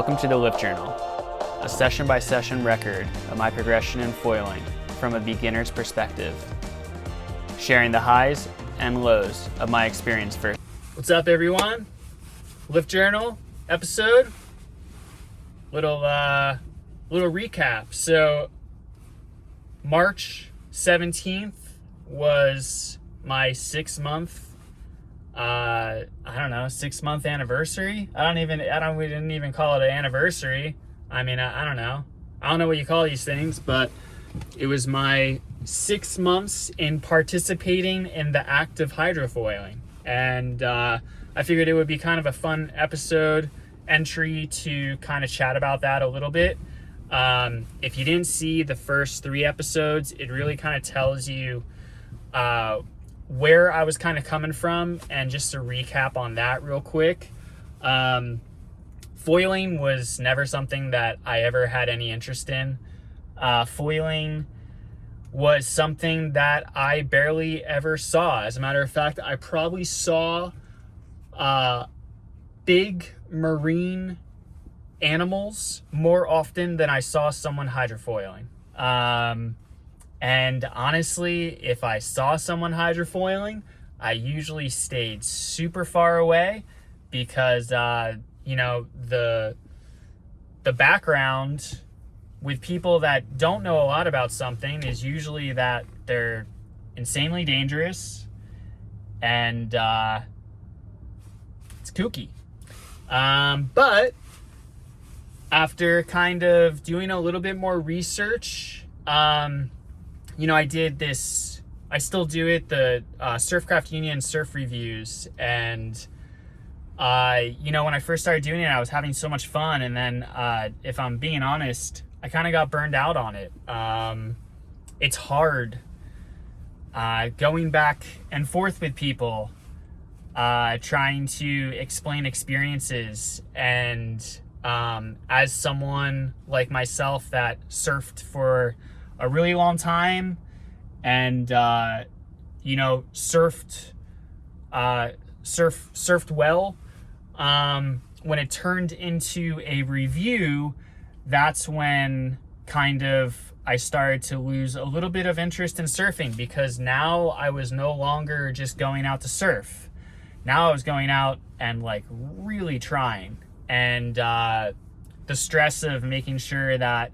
Welcome to the Lift Journal, a session-by-session record of my progression in foiling from a beginner's perspective, sharing the highs and lows of my experience first. What's up, everyone? Lift Journal episode. Little recap. So, March 17th was my 6-month anniversary. We didn't even call it an anniversary. I mean, I don't know. I don't know what you call these things, but it was my 6 months in participating in the act of hydrofoiling. And I figured it would be kind of a fun episode entry to kind of chat about that a little bit. If you didn't see the first 3 episodes, it really kind of tells you where I was kind of coming from, and just to recap on that real quick. Foiling was never something that I ever had any interest in. Foiling was something that I barely ever saw. As a matter of fact, I probably saw big marine animals more often than I saw someone hydrofoiling. And honestly, if I saw someone hydrofoiling, I usually stayed super far away because, the background with people that don't know a lot about something is usually that they're insanely dangerous and it's kooky. But after kind of doing a little bit more research, I did this, I still do it, the Surfcraft Union surf reviews. And, when I first started doing it, I was having so much fun. And then, if I'm being honest, I kind of got burned out on it. It's hard going back and forth with people, trying to explain experiences. And as someone like myself that surfed for a really long time and surfed well, when it turned into a review, that's when kind of I started to lose a little bit of interest in surfing, because now I was no longer just going out to surf. Now I was going out and really trying, and the stress of making sure that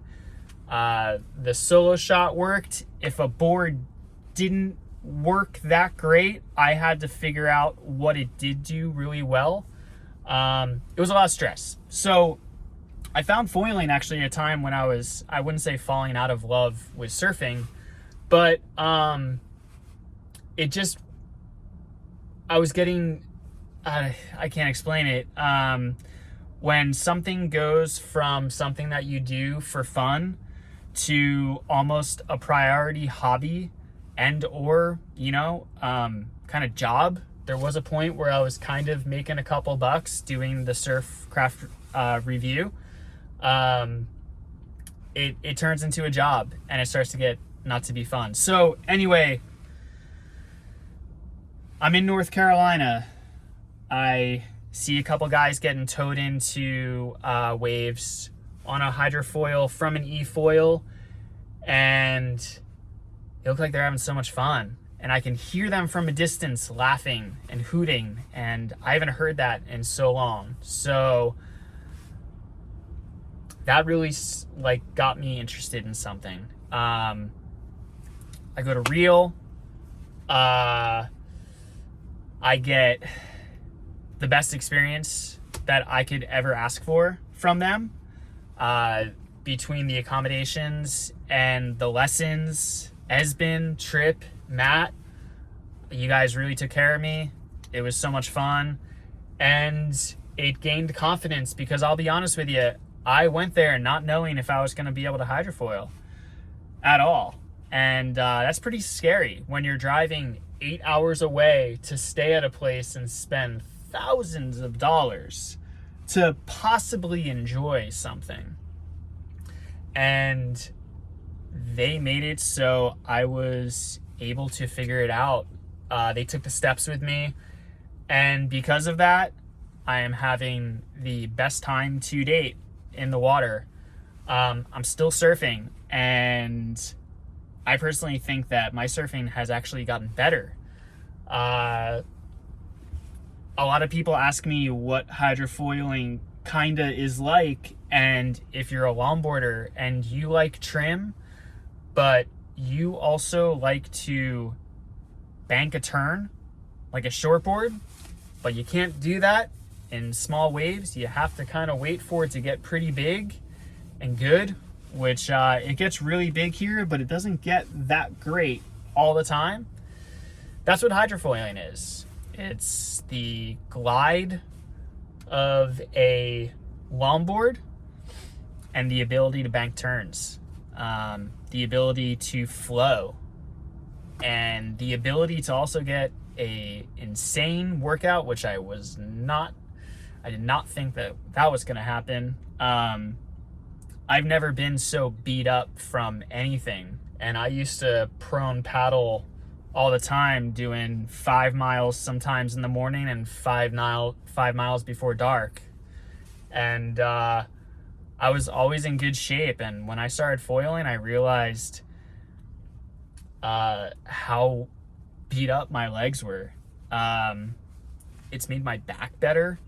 the solo shot worked. If a board didn't work that great, I had to figure out what it did do really well. It was a lot of stress. So I found foiling actually at a time when I wouldn't say falling out of love with surfing, but I was getting, I can't explain it. When something goes from something that you do for fun to almost a priority hobby and or kind of job. There was a point where I was kind of making a couple bucks doing the Surfcraft review. It turns into a job, and it starts to get not to be fun. So anyway, I'm in North Carolina. I see a couple guys getting towed into waves on a hydrofoil from an Efoil, and they look like they're having so much fun. And I can hear them from a distance laughing and hooting, and I haven't heard that in so long. So that really got me interested in something. I go to reel. I get the best experience that I could ever ask for from them. Between the accommodations and the lessons, Esben, Trip, Matt, you guys really took care of me. It was so much fun, and it gained confidence, because I'll be honest with you, I went there not knowing if I was going to be able to hydrofoil at all. And that's pretty scary when you're driving 8 hours away to stay at a place and spend thousands of dollars to possibly enjoy something. And they made it so I was able to figure it out. They took the steps with me, and because of that, I am having the best time to date. in the water, I'm still surfing, and I personally think that my surfing has actually gotten better. A lot of people ask me what hydrofoiling kinda is like, and if you're a longboarder and you like trim, but you also like to bank a turn like a shortboard, but you can't do that in small waves. You have to kind of wait for it to get pretty big and good, which it gets really big here, but it doesn't get that great all the time. That's what hydrofoiling is. It's the glide of a longboard and the ability to bank turns, the ability to flow, and the ability to also get a insane workout, which I did not think that was going to happen. I've never been so beat up from anything, and I used to prone paddle all the time, doing 5 miles sometimes in the morning and 5 miles before dark. And I was always in good shape, and when I started foiling, I realized how beat up my legs were. It's made my back better.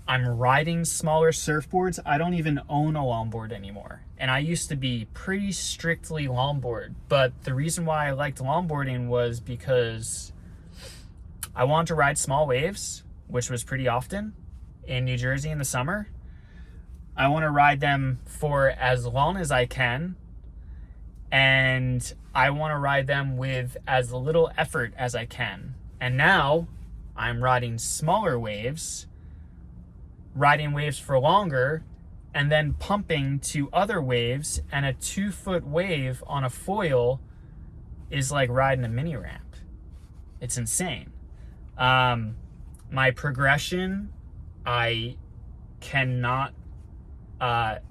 I'm riding smaller surfboards. I don't even own a longboard anymore. And I used to be pretty strictly longboard. But the reason why I liked longboarding was because I wanted to ride small waves, which was pretty often in New Jersey in the summer. I want to ride them for as long as I can. And I want to ride them with as little effort as I can. And now I'm riding smaller waves, riding waves for longer, and then pumping to other waves, and a 2-foot wave on a foil is like riding a mini ramp. It's insane. My progression, I cannot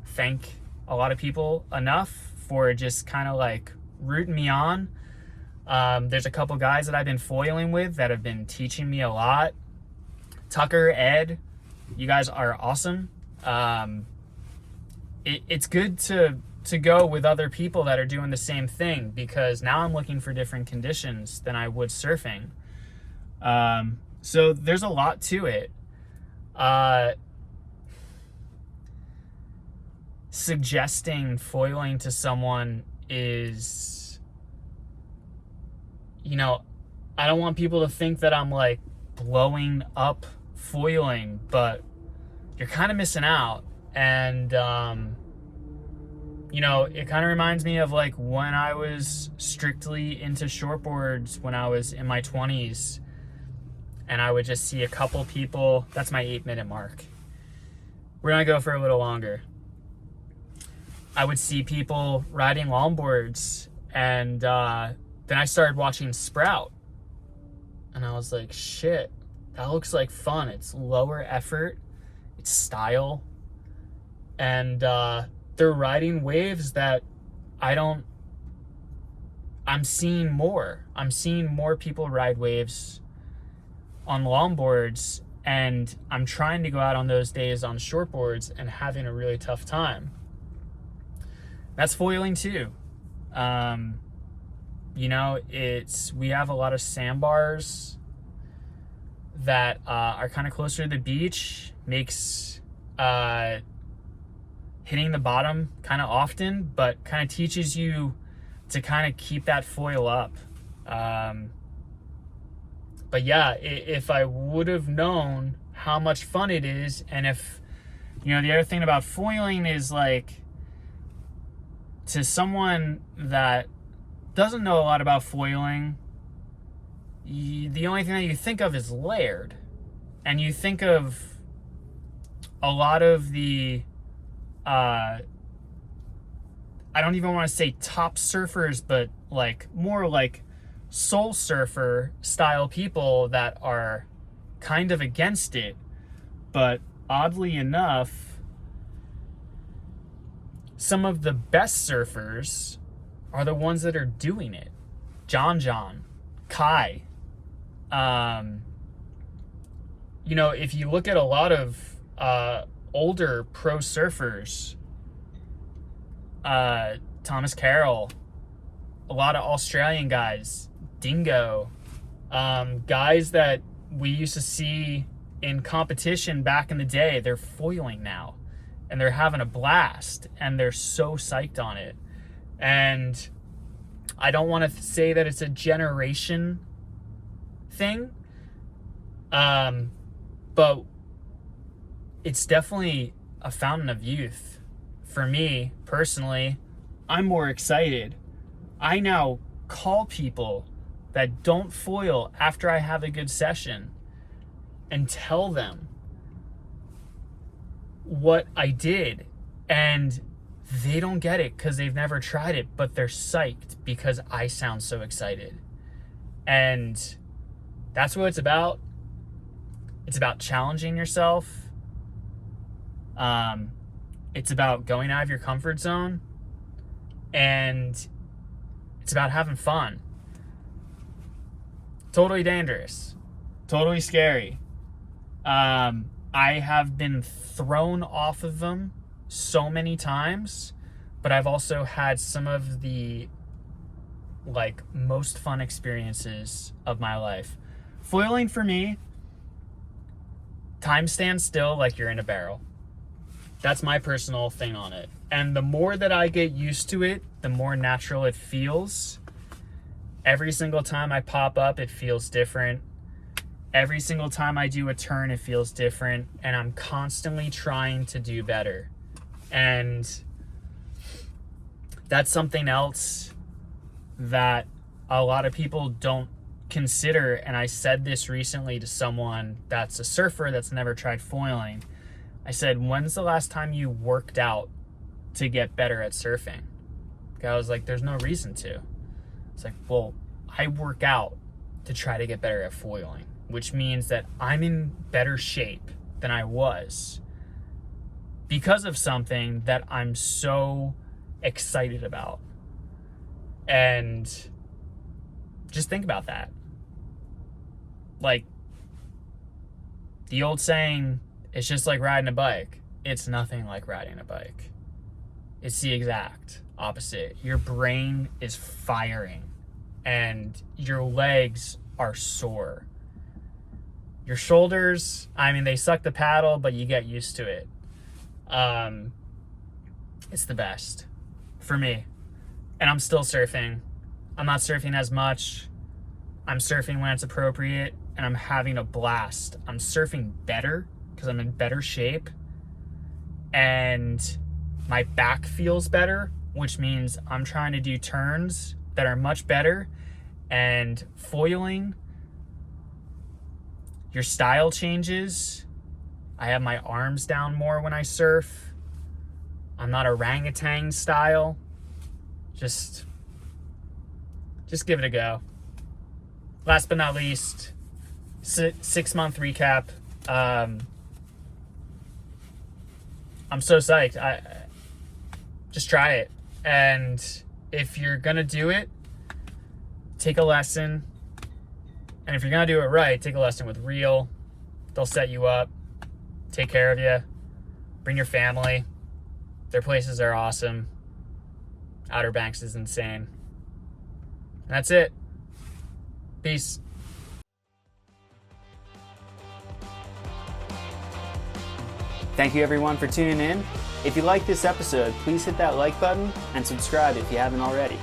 thank a lot of people enough for just kind of like rooting me on. There's a couple guys that I've been foiling with that have been teaching me a lot. Tucker, Ed, you guys are awesome. It's good to go with other people that are doing the same thing, because now I'm looking for different conditions than I would surfing. So there's a lot to it. Suggesting foiling to someone is, I don't want people to think that I'm like blowing up foiling, but you're kind of missing out. And it kind of reminds me of like when I was strictly into shortboards when I was in my 20s, and I would just see a couple people. That's my 8-minute mark. We're gonna go for a little longer. I would see people riding longboards, and then I started watching Sprout, and I was like, shit, that looks like fun. It's lower effort, it's style, and they're riding waves that I'm seeing more. I'm seeing more people ride waves on longboards, and I'm trying to go out on those days on shortboards and having a really tough time. That's foiling too. We have a lot of sandbars that are kind of closer to the beach, makes hitting the bottom kind of often, but kind of teaches you to kind of keep that foil up. But yeah, if I would have known how much fun it is, and if, the other thing about foiling is like, to someone that doesn't know a lot about foiling, the only thing that you think of is layered. And you think of a lot of the, I don't even want to say top surfers, but like more like soul surfer style people that are kind of against it. But oddly enough, some of the best surfers are the ones that are doing it. John, Kai. If you look at a lot of older pro surfers, Thomas Carroll, a lot of Australian guys, Dingo, guys that we used to see in competition back in the day, they're foiling now and they're having a blast and they're so psyched on it. And I don't want to say that it's a generation thing, but it's definitely a fountain of youth. For me, personally, I'm more excited. I now call people that don't foil after I have a good session and tell them what I did. And they don't get it because they've never tried it, but they're psyched because I sound so excited. And that's what it's about. It's about challenging yourself. It's about going out of your comfort zone, and it's about having fun. Totally dangerous, totally scary. I have been thrown off of them so many times, but I've also had some of the most fun experiences of my life. Foiling for me, time stands still like you're in a barrel. That's my personal thing on it. And the more that I get used to it, the more natural it feels. Every single time I pop up, it feels different. Every single time I do a turn, it feels different. And I'm constantly trying to do better. And that's something else that a lot of people don't consider. And I said this recently to someone that's a surfer that's never tried foiling. I said, when's the last time you worked out to get better at surfing? The guy was like, there's no reason to. It's like, well, I work out to try to get better at foiling, which means that I'm in better shape than I was because of something that I'm so excited about. And just think about that. Like the old saying, it's just like riding a bike. It's nothing like riding a bike. It's the exact opposite. Your brain is firing and your legs are sore. Your shoulders, I mean, they suck the paddle, but you get used to it. It's the best for me. And I'm still surfing. I'm not surfing as much. I'm surfing when it's appropriate and I'm having a blast. I'm surfing better because I'm in better shape and my back feels better, which means I'm trying to do turns that are much better. And foiling, your style changes. I have my arms down more when I surf. I'm not orangutan style. Just give it a go. Last but not least, 6-month recap. I'm so psyched. I just try it. And if you're gonna do it, take a lesson. And if you're gonna do it right, take a lesson with Reel. They'll set you up, take care of you, bring your family. Their places are awesome. Outer Banks is insane. And that's it. Peace. Thank you everyone for tuning in. If you like this episode, please hit that like button and subscribe if you haven't already.